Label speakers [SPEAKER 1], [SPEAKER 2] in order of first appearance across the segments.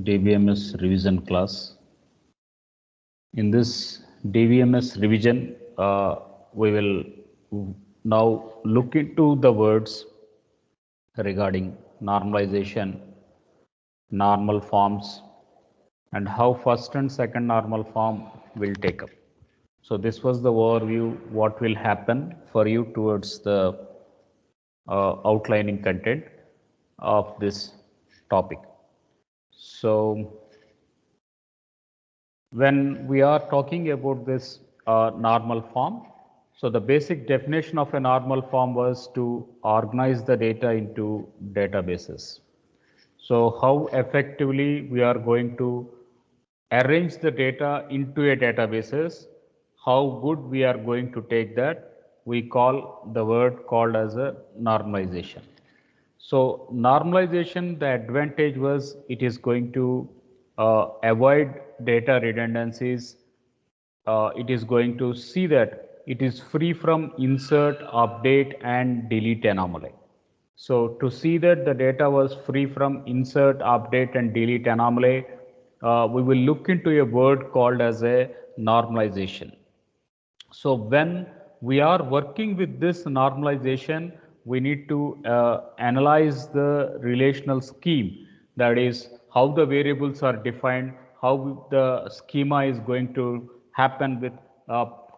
[SPEAKER 1] DBMS revision class. In this DBMS revision, we will now look into the words regarding normalization, normal forms, and how first and second normal form will take up. So this was the overview what will happen for you towards the outlining content of this topic. So when we are talking about this normal form, so the basic definition of a normal form was to organize the data into databases. So how effectively we are going to arrange the data into a databases, how good we are going to take that, we call the word called as a normalization. So normalization, the advantage was it is going to avoid data redundancies. It is going to see that it is free from insert, update, and delete anomaly. So to see that the data was free from insert, update, and delete anomaly, we will look into a word called as a normalization. So when we are working with this normalization, we need to analyze the relational scheme. That is how the variables are defined, how the schema is going to happen with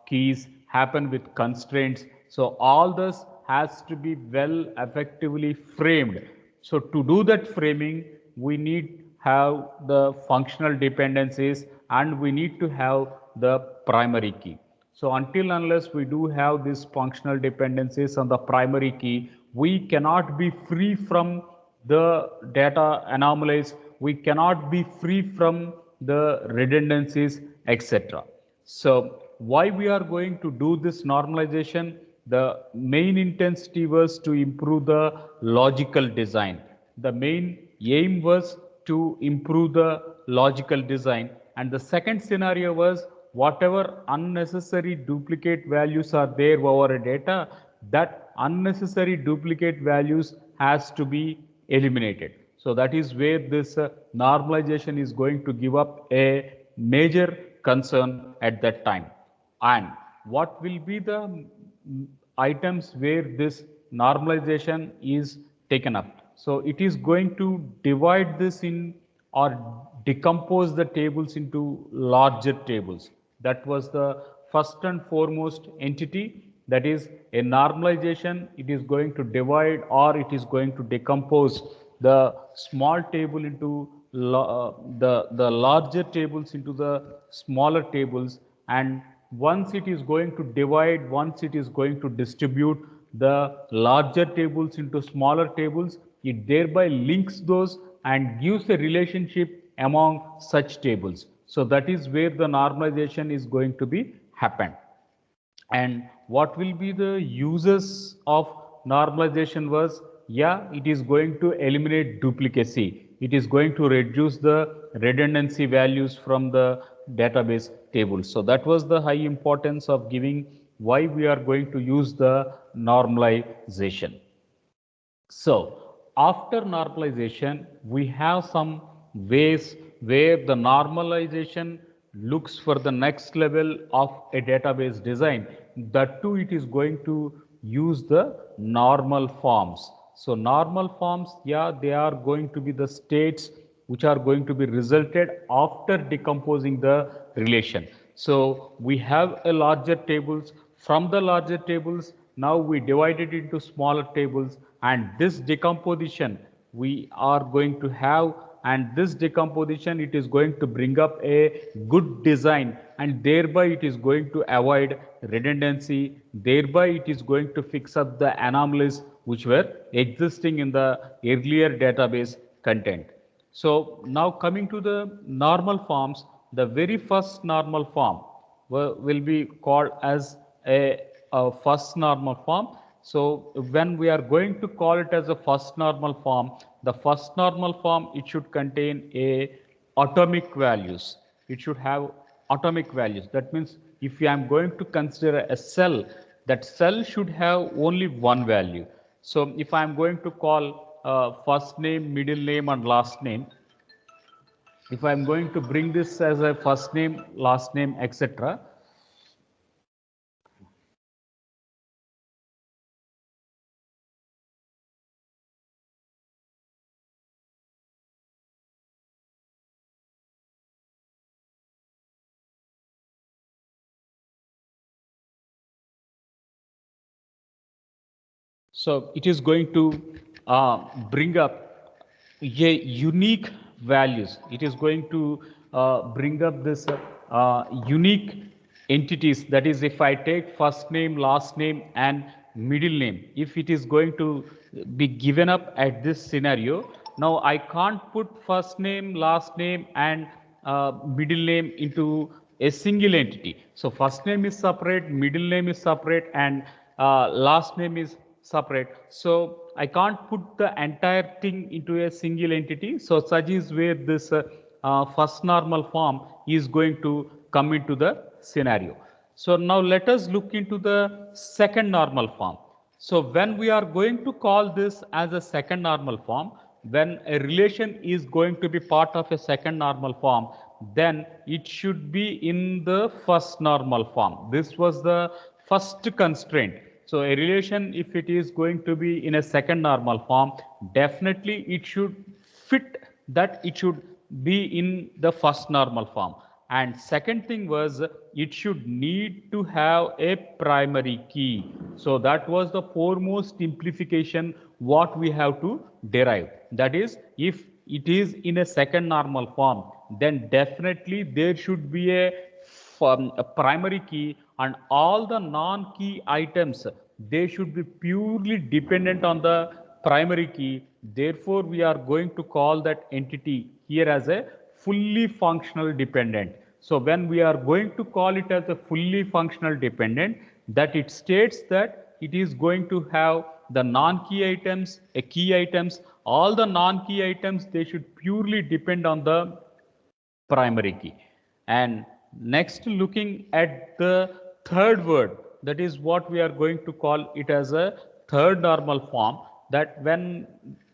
[SPEAKER 1] keys, happen with constraints. So all this has to be well effectively framed. So to do that framing, we need have the functional dependencies and we need to have the primary key. So until unless we do have these functional dependencies on the primary key, we cannot be free from the data anomalies, we cannot be free from the redundancies, etc. So why we are going to do this normalization? The main intensity was to improve the logical design. The main aim was to improve the logical design, and the second scenario was whatever unnecessary duplicate values are there over a data, that unnecessary duplicate values has to be eliminated. So that is where this normalization is going to give up a major concern at that time. And what will be the items where this normalization is taken up? So it is going to divide this in or decompose the tables into larger tables. That was the first and foremost entity. That is a normalization. It is going to divide or it is going to decompose the small table into the larger tables into the smaller tables, and once it is going to divide, once it is going to distribute the larger tables into smaller tables, it thereby links those and gives a relationship among such tables. So that is where the normalization is going to be happen. And what will be the uses of normalization was, yeah, it is going to eliminate duplicacy. It is going to reduce the redundancy values from the database tables. So that was the high importance of giving why we are going to use the normalization. So after normalization, we have some ways where the normalization looks for the next level of a database design. That too, it is going to use the normal forms. So normal forms, yeah, they are going to be the states which are going to be resulted after decomposing the relation. So we have a larger tables. From the larger tables, now we divide it into smaller tables, and this decomposition we are going to have, and this decomposition it is going to bring up a good design, and thereby it is going to avoid redundancy, thereby it is going to fix up the anomalies which were existing in the earlier database content. So now coming to the normal forms, the very first normal form will be called as a first normal form. So when we are going to call it as a first normal form, the first normal form, it should contain a atomic values. It should have atomic values. That means if I am going to consider a cell, that cell should have only one value. So if I am going to call first name, middle name, and last name, if I'm going to bring this as a first name, last name, etc., so it is going to bring up a unique values. It is going to bring up this unique entities. That is, if I take first name, last name, and middle name, if it is going to be given up at this scenario, now I can't put first name, last name, and middle name into a single entity. So first name is separate, middle name is separate, and last name is separate. So I can't put the entire thing into a single entity. So such is where this first normal form is going to come into the scenario. So now let us look into the second normal form. So when we are going to call this as a second normal form, when a relation is going to be part of a second normal form, then it should be in the first normal form. This was the first constraint. So a relation, if it is going to be in a second normal form, definitely it should fit that it should be in the first normal form. And second thing was it should need to have a primary key. So that was the foremost simplification what we have to derive. That is, if it is in a second normal form, then definitely there should be a primary key, and all the non-key items, they should be purely dependent on the primary key. Therefore, we are going to call that entity here as a fully functional dependent. So when we are going to call it as a fully functional dependent, that it states that it is going to have the non-key items, a key items, all the non-key items, they should purely depend on the primary key. And next, looking at the third word, that is what we are going to call it as a third normal form, that when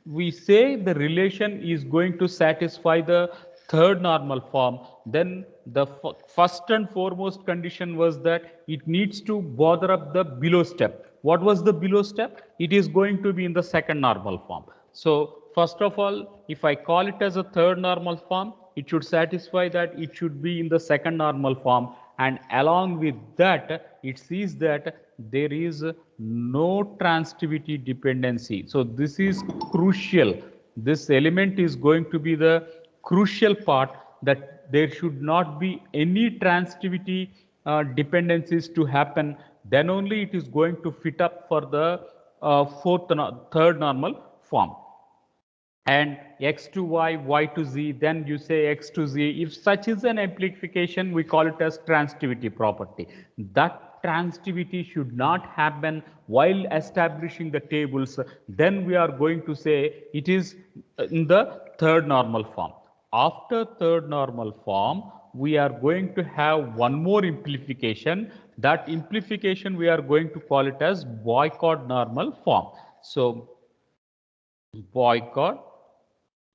[SPEAKER 1] we say the relation is going to satisfy the third normal form, then the first and foremost condition was that it needs to bother up the below step. What was the below step? It is going to be in the second normal form. So first of all, if I call it as a third normal form, it should satisfy that it should be in the second normal form, and along with that it sees that there is no transitivity dependency. So this is crucial. This element is going to be the crucial part, that there should not be any transitivity dependencies to happen. Then only it is going to fit up for the third normal form. And x to y, y to z, then you say x to z. If such is an amplification, we call it as transitivity property. That transitivity should not happen while establishing the tables. Then we are going to say it is in the third normal form. After third normal form, we are going to have one more amplification. That amplification we are going to call it as boycott normal form. So boycott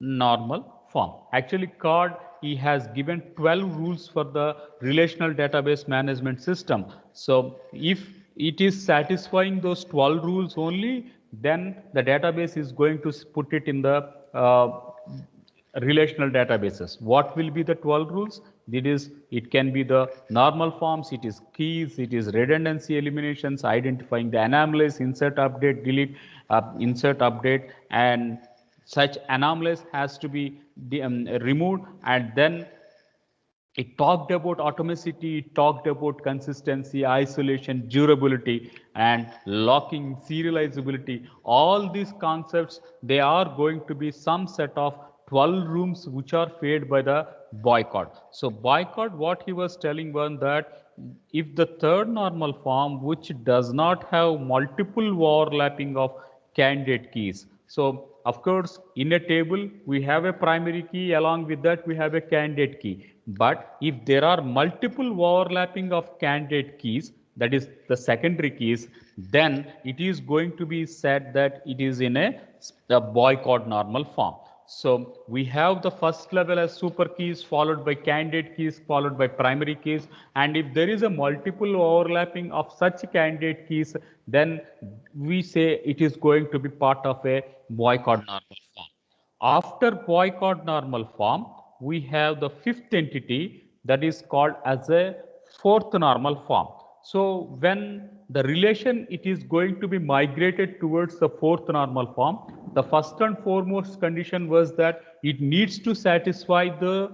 [SPEAKER 1] normal form. Actually, CORD, he has given 12 rules for the relational database management system. So if it is satisfying those 12 rules only, then the database is going to put it in the relational databases. What will be the 12 rules? It can be the normal forms, it is keys, it is redundancy eliminations, identifying the anomalies, insert, update, delete, insert, update, and such anomalies has to be removed. And then it talked about atomicity, it talked about consistency, isolation, durability, and locking, serializability. All these concepts, they are going to be some set of 12 rooms which are fed by the boycott. So boycott, what he was telling was that if the third normal form, which does not have multiple overlapping of candidate keys. So of course, in a table, we have a primary key, along with that we have a candidate key. But if there are multiple overlapping of candidate keys, that is the secondary keys, then it is going to be said that it is in a boycott normal form. So we have the first level as super keys, followed by candidate keys, followed by primary keys. And if there is a multiple overlapping of such candidate keys, then we say it is going to be part of a boycott normal form. After boycott normal form, we have the fifth entity that is called as a fourth normal form. So when the relation it is going to be migrated towards the fourth normal form, the first and foremost condition was that it needs to satisfy the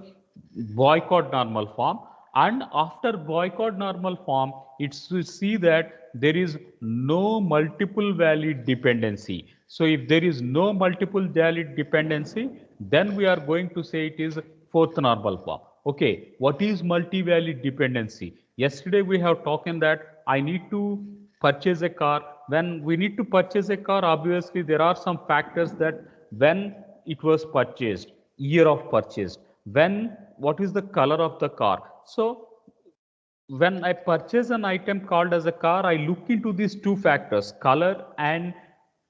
[SPEAKER 1] boycott normal form, and after boycott normal form it's to see that there is no multiple valid dependency. So if there is no multiple valid dependency, then we are going to say it is fourth normal form. Okay, what is multi-valid dependency? Yesterday we have talked that I need to purchase a car. When we need to purchase a car, obviously there are some factors that when it was purchased, year of purchase, when, what is the color of the car. So when I purchase an item called as a car, I look into these two factors, color and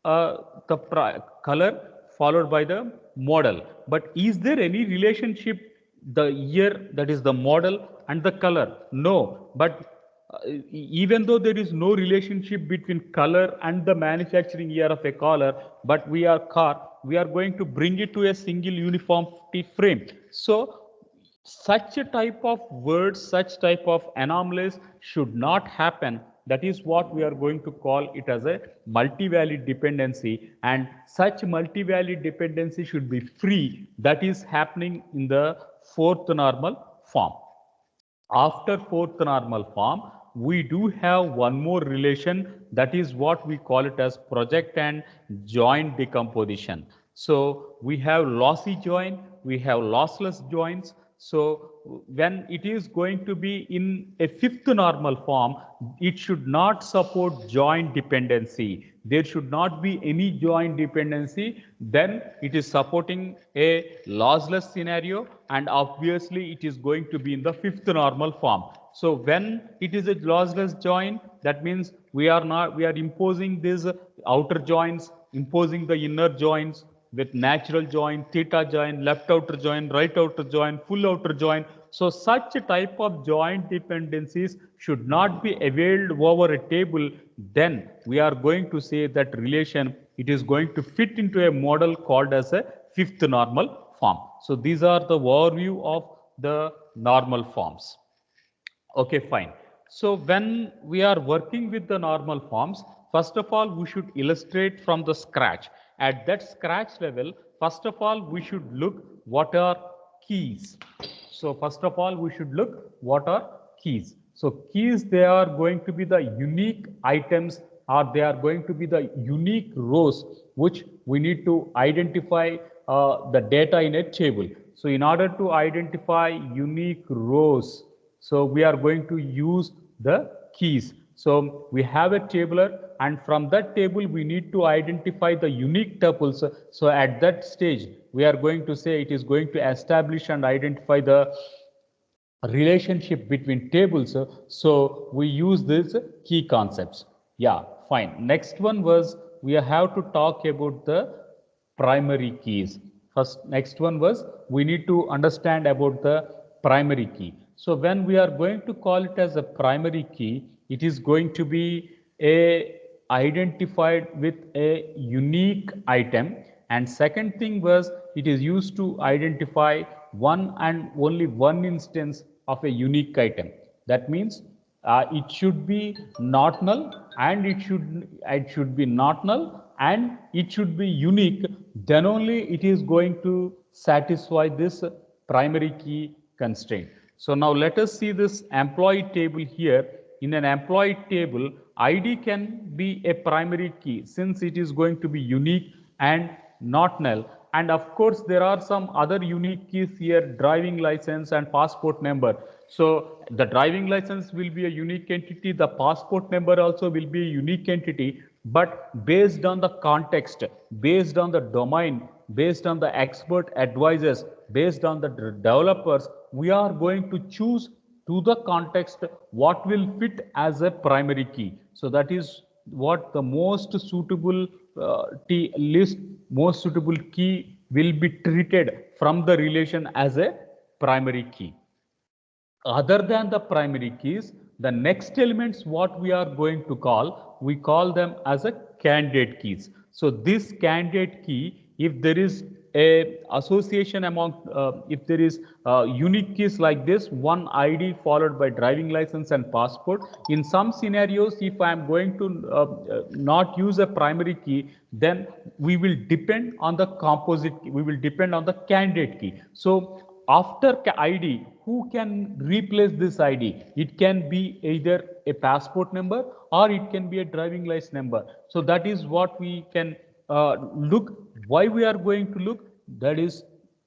[SPEAKER 1] the color followed by the model. But is there any relationship, the year, that is the model, and the color? No. But even though there is no relationship between color and the manufacturing year of a but we are going to bring it to a single uniformity frame. So such a type of words, such type of anomalies should not happen. That is what we are going to call it as a multi-valid dependency, and such multi-valid dependency should be free. That is happening in the fourth normal form. After fourth normal form, we do have one more relation, that is what we call it as project and joint decomposition. So we have lossy join, we have lossless joins. So when it is going to be in a fifth normal form, it should not support joint dependency. There should not be any joint dependency. Then it is supporting a lossless scenario, and obviously it is going to be in the fifth normal form. So when it is a lossless join, that means we are imposing these outer joins, imposing the inner joins with natural join, theta join, left outer join, right outer join, full outer join. So such a type of joint dependencies should not be availed over a table. Then we are going to say that relation, it is going to fit into a model called as a fifth normal form. So these are the overview of the normal forms. Okay, fine. So when we are working with the normal forms, first of all, we should illustrate from the scratch. At that scratch level, first of all, we should look what are keys. So first of all, we should look what are keys. So keys, they are going to be the unique items, or they are going to be the unique rows which we need to identify the data in a table. So in order to identify unique rows, so we are going to use the keys. So we have a tabular, and from that table we need to identify the unique tuples. So at that stage, we are going to say it is going to establish and identify the relationship between tables. So we use these key concepts. Yeah, fine. Next one was, we have to talk about the primary keys. Next one was, we need to understand about the primary key. So when we are going to call it as a primary key, it is going to be identified with a unique item. And second thing was, it is used to identify one and only one instance of a unique item. That means it should be not null, and it should be not null, and it should be unique. Then only it is going to satisfy this primary key constraint. So now let us see this employee table here. In an employee table, ID can be a primary key since it is going to be unique and not null. And of course, there are some other unique keys here, driving license and passport number. So the driving license will be a unique entity. The passport number also will be a unique entity. But based on the context, based on the domain, based on the expert advisors, based on the developers, we are going to choose to the context what will fit as a primary key. So that is what the most suitable most suitable key will be treated from the relation as a primary key. Other than the primary keys, the next elements what we are going to call, we call them as a candidate keys. So this candidate key, if there is a association among, if there is unique keys like this, one ID followed by driving license and passport. In some scenarios, if I am going to not use a primary key, then we will depend on the composite key, we will depend on the candidate key. So after ID, who can replace this ID? It can be either a passport number or it can be a driving license number. So that is what we can look. Why we are going to look? That is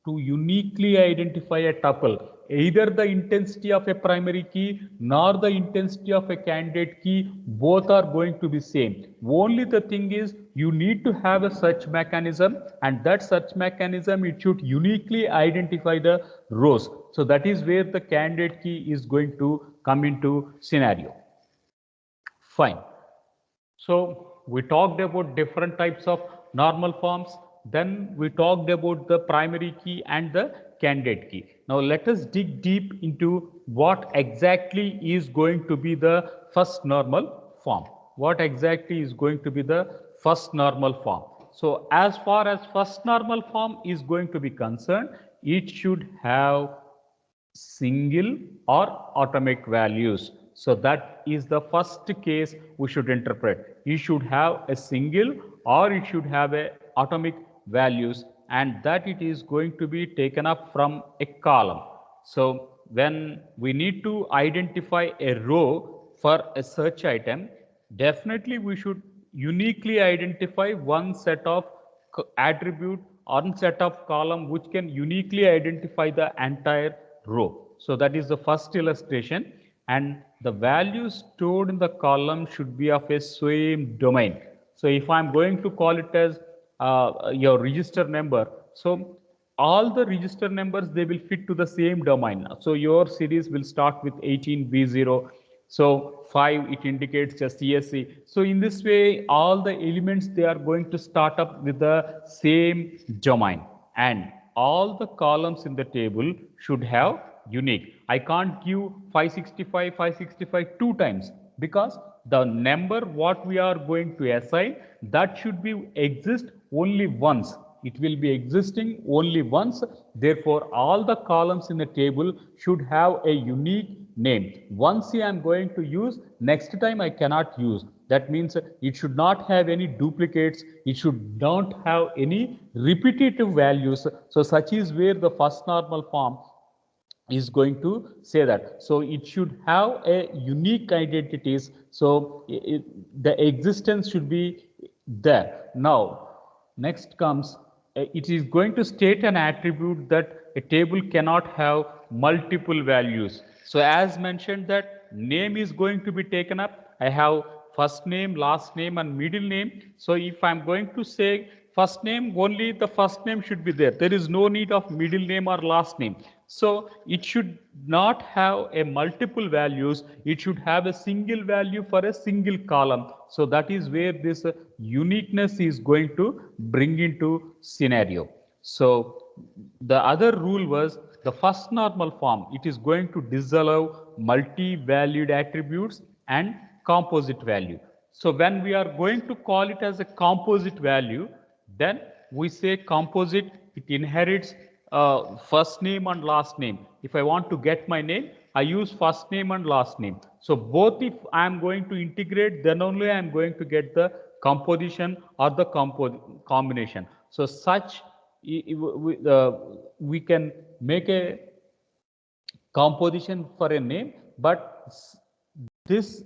[SPEAKER 1] to uniquely identify a tuple. Either the intensity of a primary key nor the intensity of a candidate key, both are going to be same. Only the thing is you need to have a search mechanism, and that search mechanism, it should uniquely identify the rows. So that is where the candidate key is going to come into scenario. Fine. So we talked about different types of normal forms. Then we talked about the primary key and the candidate key. Now let us dig deep into what exactly is going to be the first normal form. What exactly is going to be the first normal form? So as far as first normal form is going to be concerned, it should have single or atomic values. So that is the first case we should interpret. You should have a single or it should have a atomic values, and that it is going to be taken up from a column. So when we need to identify a row for a search item, definitely we should uniquely identify one set of attribute or set of column which can uniquely identify the entire row. So that is the first illustration, and the values stored in the column should be of a same domain. So if I'm going to call it as your register number, so all the register numbers, they will fit to the same domain. So your series will start with 18B0. So 5, it indicates a CSC. So in this way, all the elements, they are going to start up with the same domain, and all the columns in the table should have unique. I can't give 565 two times, because the number what we are going to assign, that should be exist only once. It will be existing only once. Therefore, all the columns in the table should have a unique name. Once I am going to use, next time I cannot use. That means it should not have any duplicates. It should not have any repetitive values. So such is where the first normal form is going to say that. So it should have a unique identities. So the existence should be there. Now, next comes, it is going to state an attribute that a table cannot have multiple values. So as mentioned, that name is going to be taken up. I have first name, last name, and middle name. So if I'm going to say first name, only the first name should be there. There is no need of middle name or last name. So it should not have a multiple values. It should have a single value for a single column. So that is where this uniqueness is going to bring into scenario. So the other rule was the first normal form. It is going to disallow multi-valued attributes and composite value. So when we are going to call it as a composite value, then we say composite, it inherits first name and last name. If I want to get my name, I use first name and last name. So both, if I am going to integrate, then only I am going to get the composition or the combination. So such we can make a composition for a name, but this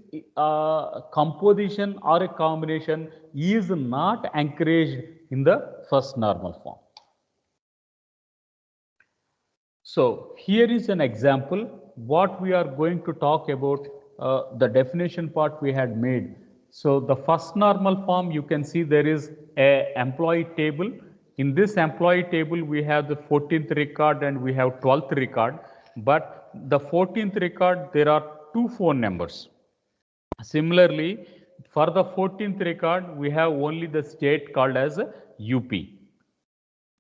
[SPEAKER 1] composition or a combination is not encouraged in the first normal form. So here is an example what we are going to talk about, the definition part we had made. So the first normal form, you can see there is a employee table. In this employee table, we have the 14th record and we have 12th record. But the 14th record, there are 2 phone numbers. Similarly, for the 14th record, we have only the state called as UP.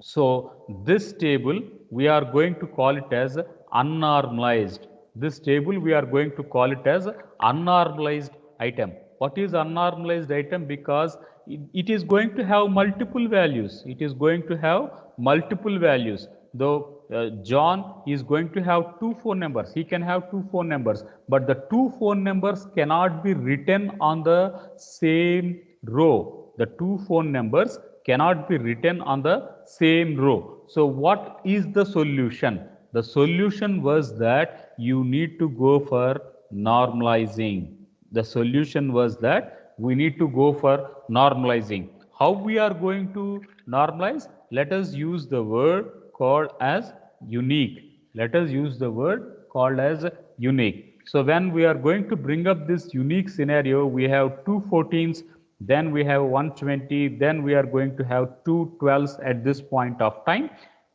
[SPEAKER 1] So this table we are going to call it as unnormalized. This table we are going to call it as unnormalized item. What is unnormalized item? Because it is going to have multiple values. It is going to have multiple values. Though John is going to have two phone numbers. He can have two phone numbers, but the two phone numbers cannot be written on the same row. The two phone numbers cannot be written on the same row. So what is the solution? The solution was that you need to go for normalizing. The solution was that we need to go for normalizing. How we are going to normalize? Let us use the word called as unique. Let us use the word called as unique. So when we are going to bring up this unique scenario, we have two 14s, then we have 120, then we are going to have two 12s at this point of time.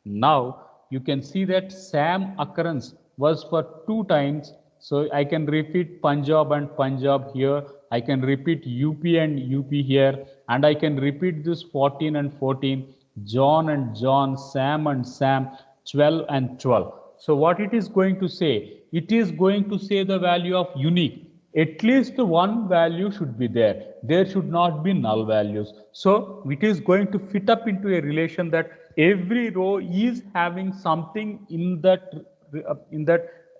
[SPEAKER 1] Now you can see that Sam occurrence was for two times. So I can repeat Punjab and Punjab here. I can repeat UP and UP here. And I can repeat this 14 and 14, John and John, Sam and Sam, 12 and 12. So what it is going to say? It is going to say the value of unique. At least one value should be there. There should not be null values. So it is going to fit up into a relation that every row is having something in that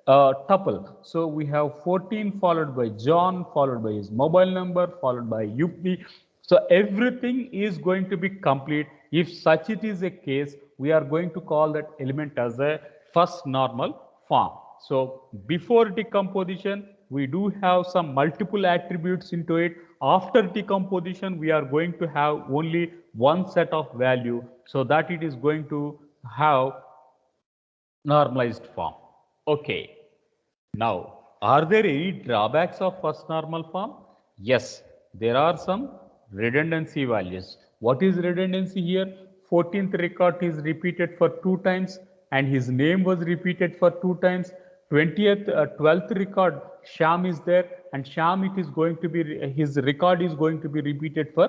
[SPEAKER 1] tuple. So we have 14 followed by John, followed by his mobile number, followed by UP. So everything is going to be complete. If such it is a case, we are going to call that element as a first normal form. So before decomposition, we do have some multiple attributes into it. After decomposition, we are going to have only one set of value, so that it is going to have normalized form. Okay. Now, are there any drawbacks of first normal form? Yes, there are some redundancy values. What is redundancy here? 14th record is repeated for two times and his name was repeated for two times. 12th record, Sham is there and Sham it is going to be, his record is going to be repeated for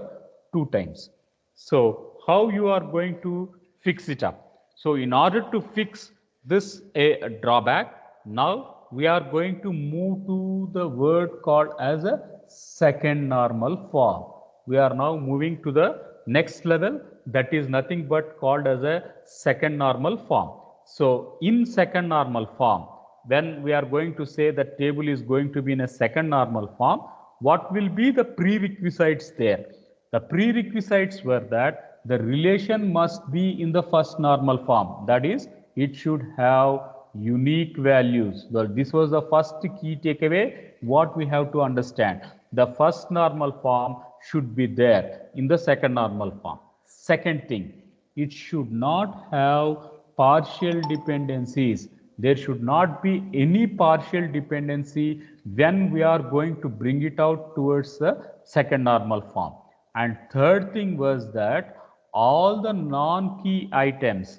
[SPEAKER 1] two times. So how you are going to fix it up? So in order to fix this a drawback, now we are going to move to the word called as a second normal form. We are now moving to the next level, that is nothing but called as a second normal form. So in second normal form, when we are going to say that table is going to be in a second normal form, what will be the prerequisites there? The prerequisites were that the relation must be in the first normal form. That is, it should have unique values. Well, this was the first key takeaway what we have to understand. The first normal form should be there in the second normal form. Second thing, it should not have partial dependencies. There should not be any partial dependency when we are going to bring it out towards the second normal form. And third thing was that all the non-key items,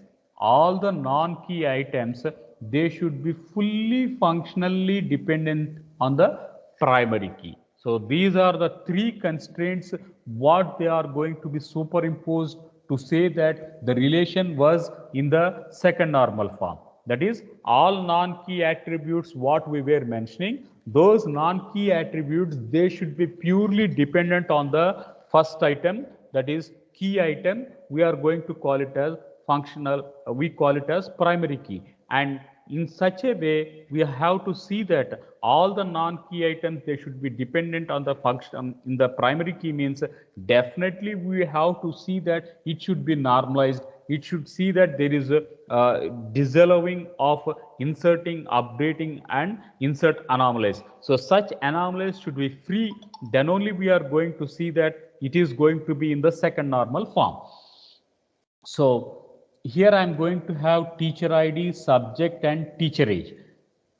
[SPEAKER 1] they should be fully functionally dependent on the primary key. So these are the three constraints what they are going to be superimposed to say that the relation was in the second normal form. That is, all non-key attributes what we were mentioning, those non-key attributes, they should be purely dependent on the first item, that is key item. We are going to call it as functional, we call it as primary key. And in such a way, we have to see that all the non-key items, they should be dependent on the function in the primary key. Means definitely we have to see that it should be normalized. It should see that there is a disallowing of inserting, updating and insert anomalies. So such anomalies should be free. Then only we are going to see that it is going to be in the second normal form. So here I am going to have teacher ID, subject and teacher age.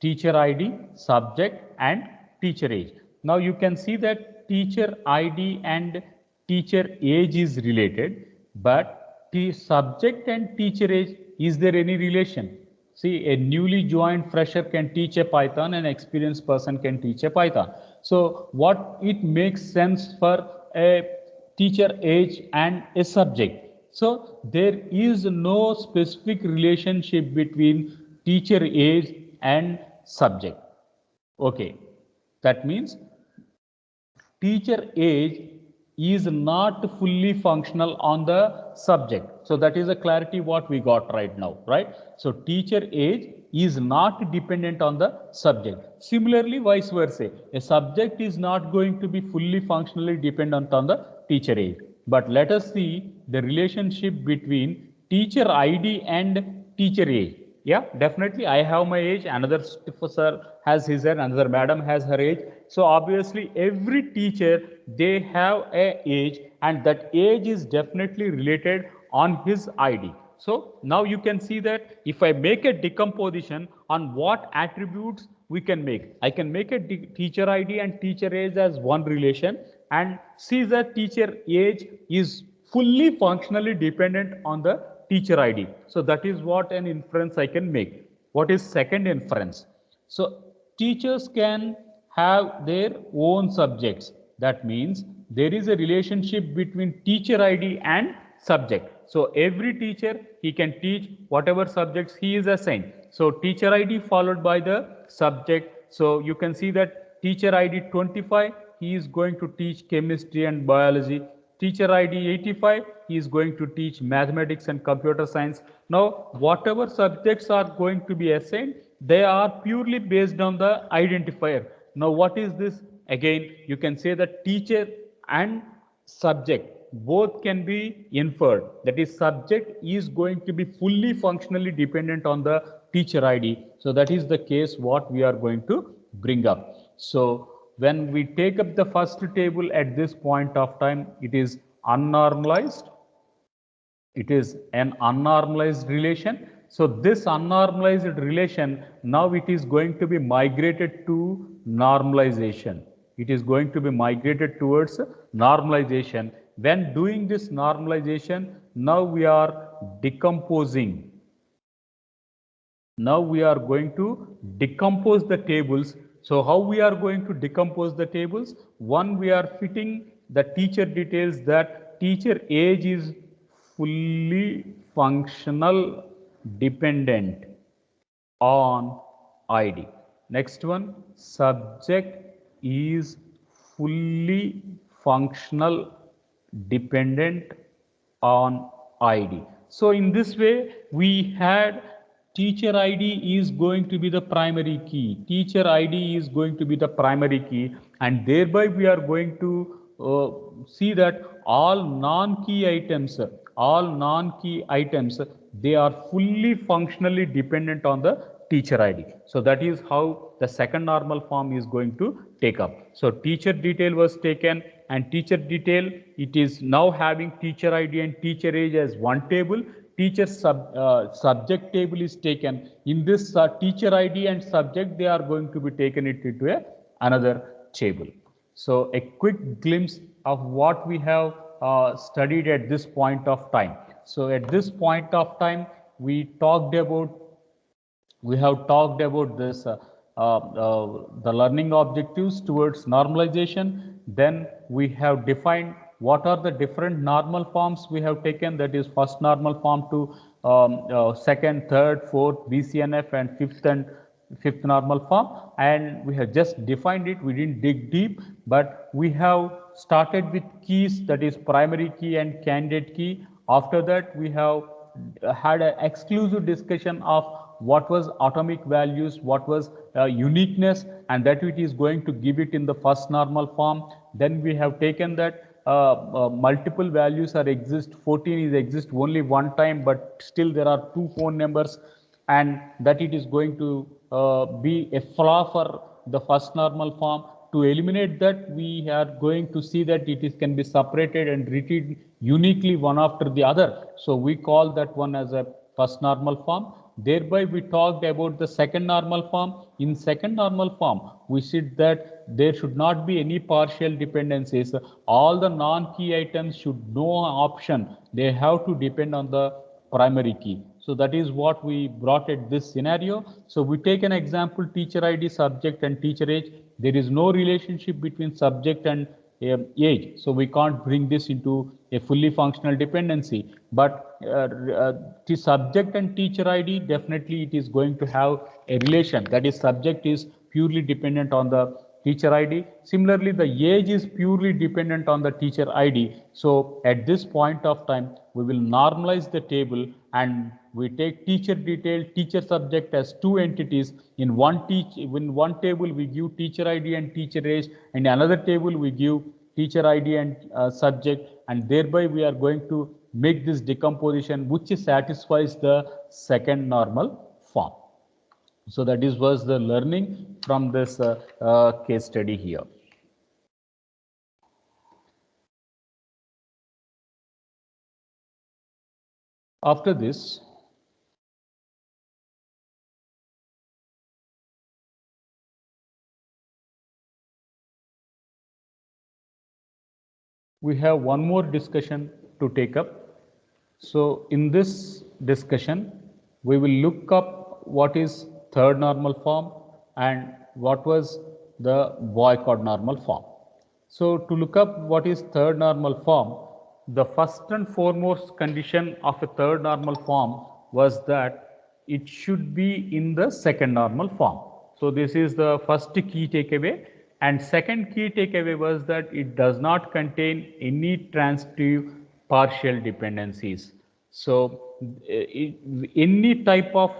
[SPEAKER 1] Teacher ID, subject and teacher age. Now you can see that teacher ID and teacher age is related, but the subject and teacher age, is there any relation? See, a newly joined fresher can teach a Python, an experienced person can teach a Python. So what it makes sense for a teacher age and a subject?
[SPEAKER 2] So there is no specific relationship between teacher age and subject. Okay, that means teacher age is not fully functional on the subject. So that is a clarity what we got right now, right? So teacher age is not dependent on the subject. Similarly, vice versa, a subject is not going to be fully functionally dependent on the teacher age. But let us see the relationship between teacher ID and teacher age. Yeah, definitely. I have my age. Another professor has his age. Another madam has her age. So obviously, every teacher they have a age, and that age is definitely related on his ID. So now you can see that if I make a decomposition on what attributes we can make, I can make a teacher ID and teacher age as one relation, and see that teacher age is fully functionally dependent on the teacher ID. So that is what an inference I can make. What is second inference? So teachers can have their own subjects. That means there is a relationship between teacher ID and subject. So every teacher, he can teach whatever subjects he is assigned. So teacher ID followed by the subject. So you can see that teacher ID 25, he is going to teach chemistry and biology. Teacher ID 85, he is going to teach mathematics and computer science. Now, whatever subjects are going to be assigned, they are purely based on the identifier. Now, what is this? Again, you can say that teacher and subject both can be inferred. That is, subject is going to be fully functionally dependent on the teacher ID. So that is the case what we are going to bring up. So when we take up the first table at this point of time, it is unnormalized. It is an unnormalized relation. So this unnormalized relation, now it is going to be migrated to normalization. It is going to be migrated towards normalization. When doing this normalization, now we are decomposing. Now we are going to decompose the tables. So how we are going to decompose the tables? One, we are fitting the teacher details that teacher age is fully functional dependent on ID. Next one, subject is fully functional dependent on ID. So in this way, we had teacher ID is going to be the primary key. Teacher ID is going to be the primary key, and thereby we are going to see that all non-key items, they are fully functionally dependent on the teacher ID. So that is how the second normal form is going to take up. So teacher detail was taken, and teacher detail, it is now having teacher ID and teacher age as one table. Teacher subject table is taken. In this teacher ID and subject, they are going to be taken into another table. So a quick glimpse of what we have studied at this point of time. So at this point of time, we have talked about this the learning objectives towards normalization. Then we have defined what are the different normal forms we have taken, that is first normal form to second, third, fourth, BCNF, and fifth normal form, and we have just defined it. We didn't dig deep, but we have started with keys, that is primary key and candidate key. After that, we have had an exclusive discussion of what was atomic values, what was uniqueness, and that it is going to give it in the first normal form. Then we have taken that multiple values are exist, 14 is exist only one time, but still there are two phone numbers, and that it is going to be a flaw for the first normal form. To eliminate that, we are going to see that it is can be separated and treated uniquely one after the other. So we call that one as a first normal form. Thereby we talked about the second normal form. In second normal form, we said that there should not be any partial dependencies. All the non-key items should no option. They have to depend on the primary key. So that is what we brought at this scenario. So we take an example, teacher ID, subject, and teacher age. There is no relationship between subject and age. So we can't bring this into a fully functional dependency. But the subject and teacher ID, definitely it is going to have a relation. That is, subject is purely dependent on the teacher ID. Similarly, the age is purely dependent on the teacher ID. So at this point of time, we will normalize the table and we take teacher detail, teacher subject as two entities. In one table we give teacher ID and teacher age, and in another table we give teacher ID and subject, and thereby we are going to make this decomposition which satisfies the second normal form. So that was the learning from this case study here. After this, we have one more discussion to take up. So in this discussion, we will look up what is third normal form and what was the boycott normal form. So to look up what is third normal form, the first and foremost condition of a third normal form was that it should be in the second normal form. So this is the first key takeaway. And second key takeaway was that it does not contain any transitive partial dependencies. So any type of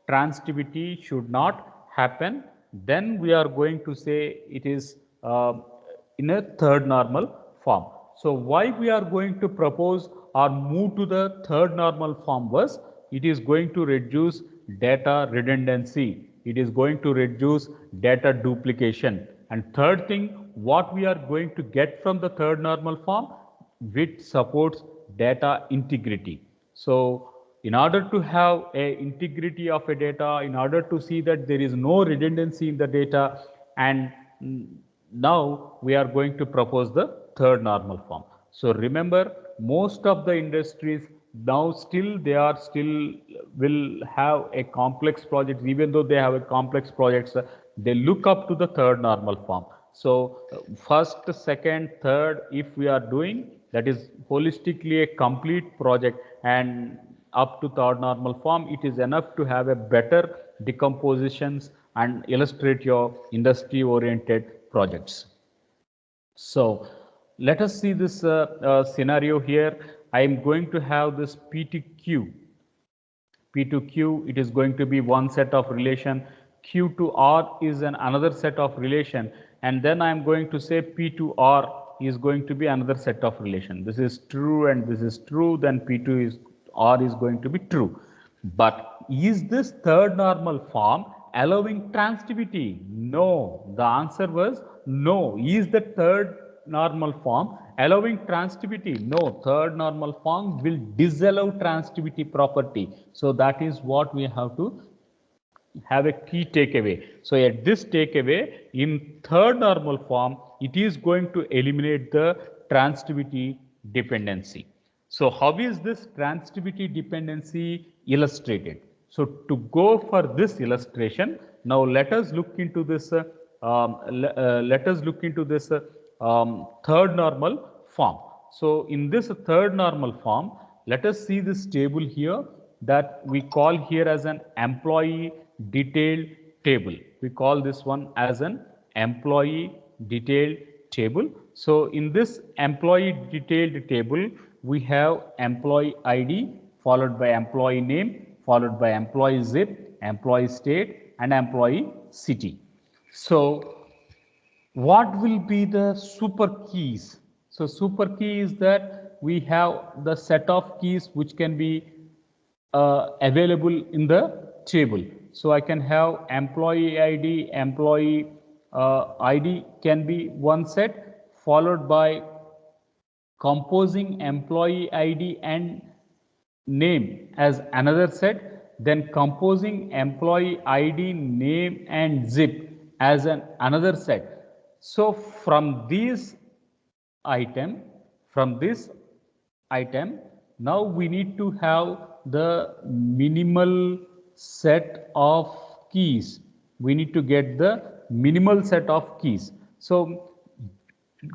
[SPEAKER 2] transitivity should not happen. Then we are going to say it is in a third normal form. So why we are going to propose or move to the third normal form was it is going to reduce data redundancy. It is going to reduce data duplication. And third thing, what we are going to get from the third normal form, which supports data integrity. So in order to have a integrity of a data, in order to see that there is no redundancy in the data, and now we are going to propose the third normal form. So remember, most of the industries now still will have a complex project. Even though they have a complex projects, they look up to the third normal form. So first, second, third, if we are doing, that is holistically a complete project, and up to third normal form, it is enough to have a better decompositions and illustrate your industry oriented projects. So let us see this scenario here. I am going to have this P to Q. P to Q, it is going to be one set of relation. Q to R is another set of relation. And then I am going to say P to R is going to be another set of relation. This is true and this is true. Then P to R is going to be true. But is this third normal form allowing transitivity? No. The answer was no. Is the third normal form allowing transitivity? No. Third normal form will disallow transitivity property. So that is what we have to have a key takeaway. So at this takeaway, in third normal form, it is going to eliminate the transitivity dependency. So how is this transitivity dependency illustrated? So to go for this illustration, now let us look into this. Third normal form. So in this third normal form, let us see this table here that we call here as an employee detailed table. We call this one as an employee detailed table. So in this employee detailed table, we have employee ID followed by employee name, followed by employee zip, employee state, and employee city. So what will be the super keys? So super key is that we have the set of keys which can be available in the table. So I can have employee ID, employee ID can be one set, followed by composing employee ID and name as another set, then composing employee ID, name and zip as another set. So from this item, now we need to have the minimal set of keys. We need to get the minimal set of keys. So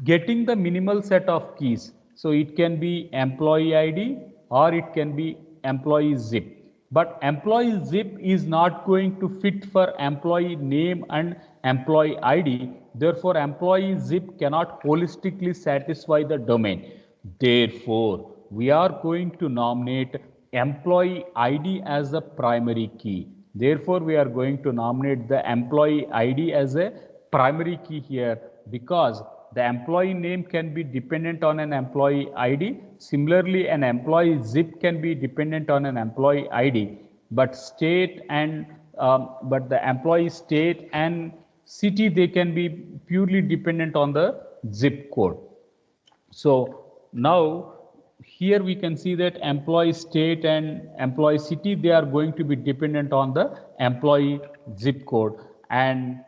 [SPEAKER 2] getting the minimal set of keys. So it can be employee ID or it can be employee zip. But employee zip is not going to fit for employee name and employee ID. Therefore, employee zip cannot holistically satisfy the domain. Therefore, we are going to nominate employee ID as the primary key. Therefore, we are going to nominate the employee ID as a primary key here, because the employee name can be dependent on an employee ID. Similarly, an employee zip can be dependent on an employee ID, but the employee state and city, they can be purely dependent on the zip code. So now here we can see that employee state and employee city, they are going to be dependent on the employee zip code. And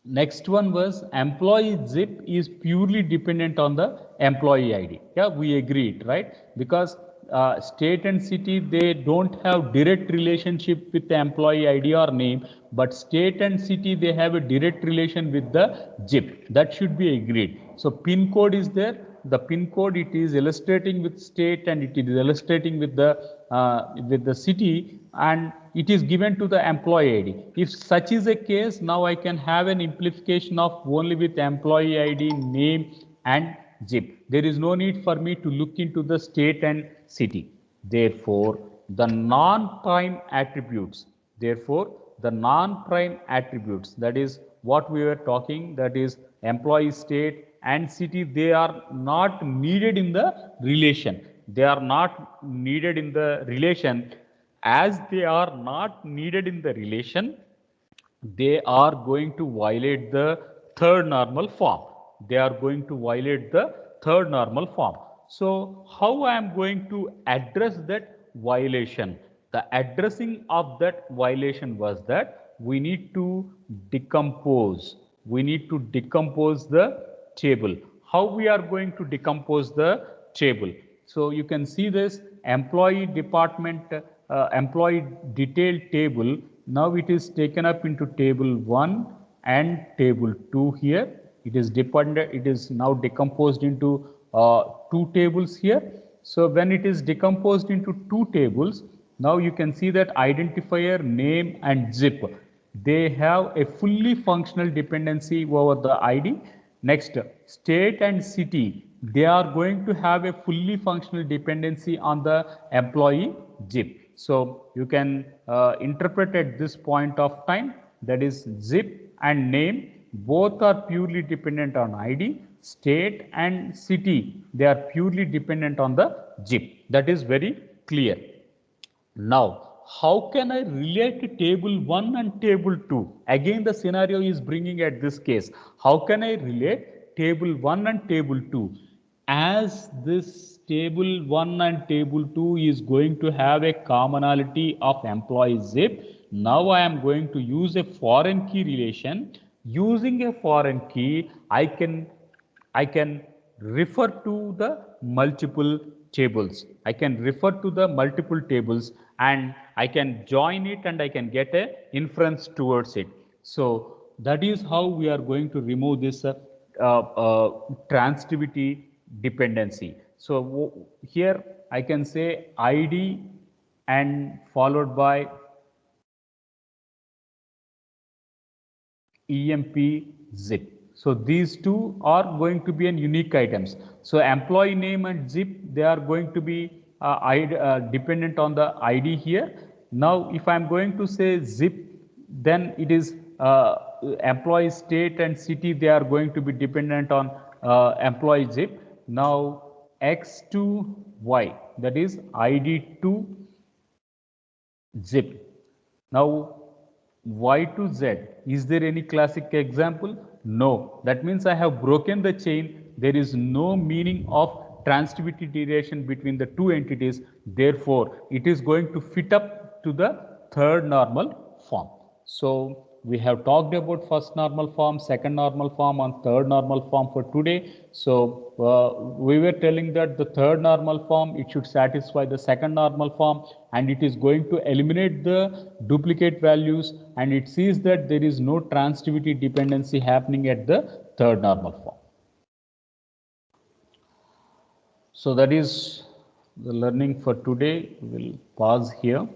[SPEAKER 2] next one was employee zip is purely dependent on the employee ID. Yeah, we agreed, right? Because state and city, they don't have direct relationship with the employee ID or name, but state and city, they have a direct relation with the zip. That should be agreed. So pin code is there. The pin code, it is illustrating with state and it is illustrating with the city, and it is given to the employee ID. If such is a case, now I can have an amplification of only with employee ID, name and zip. There is no need for me to look into the state and city. Therefore, the non-prime attributes, that is what we were talking, that is employee state and city, they are not needed in the relation. As they are not needed in the relation, they are going to violate the third normal form. So how I am going to address that violation? The addressing of that violation was that we need to decompose the table. How we are going to decompose the table? So you can see this employee detail table. Now it is taken up into table 1 and table 2 here. It is now decomposed into 2 tables here. So when it is decomposed into 2 tables, now you can see that identifier, name and zip, they have a fully functional dependency over the ID. Next, state and city, they are going to have a fully functional dependency on the employee zip. So you can interpret at this point of time, that is zip and name, both are purely dependent on ID. State and city, they are purely dependent on the zip. That is very clear. Now, how can I relate table 1 and table 2? Again, the scenario is bringing at this case. How can I relate table 1 and table 2? As this table 1 and table 2 is going to have a commonality of employee zip, now I am going to use a foreign key relation. Using a foreign key, I can refer to the multiple tables. And I can join it and I can get a inference towards it. So that is how we are going to remove this transitivity dependency. So here I can say ID and followed by EMP zip. So these two are going to be an unique items. So employee name and zip, they are going to be dependent on the ID here. Now if I am going to say zip, then it is employee state and city, they are going to be dependent on employee zip. Now X to Y, that is ID to zip. Now Y to Z, is there any classic example? No. That means I have broken the chain. There is no meaning of transitivity derivation between the two entities. Therefore, it is going to fit up to the third normal form. So we have talked about first normal form, second normal form, and third normal form for today. So we were telling that the third normal form, it should satisfy the second normal form, and it is going to eliminate the duplicate values, and it sees that there is no transitivity dependency happening at the third normal form.
[SPEAKER 1] So that is the learning for today. We'll pause here.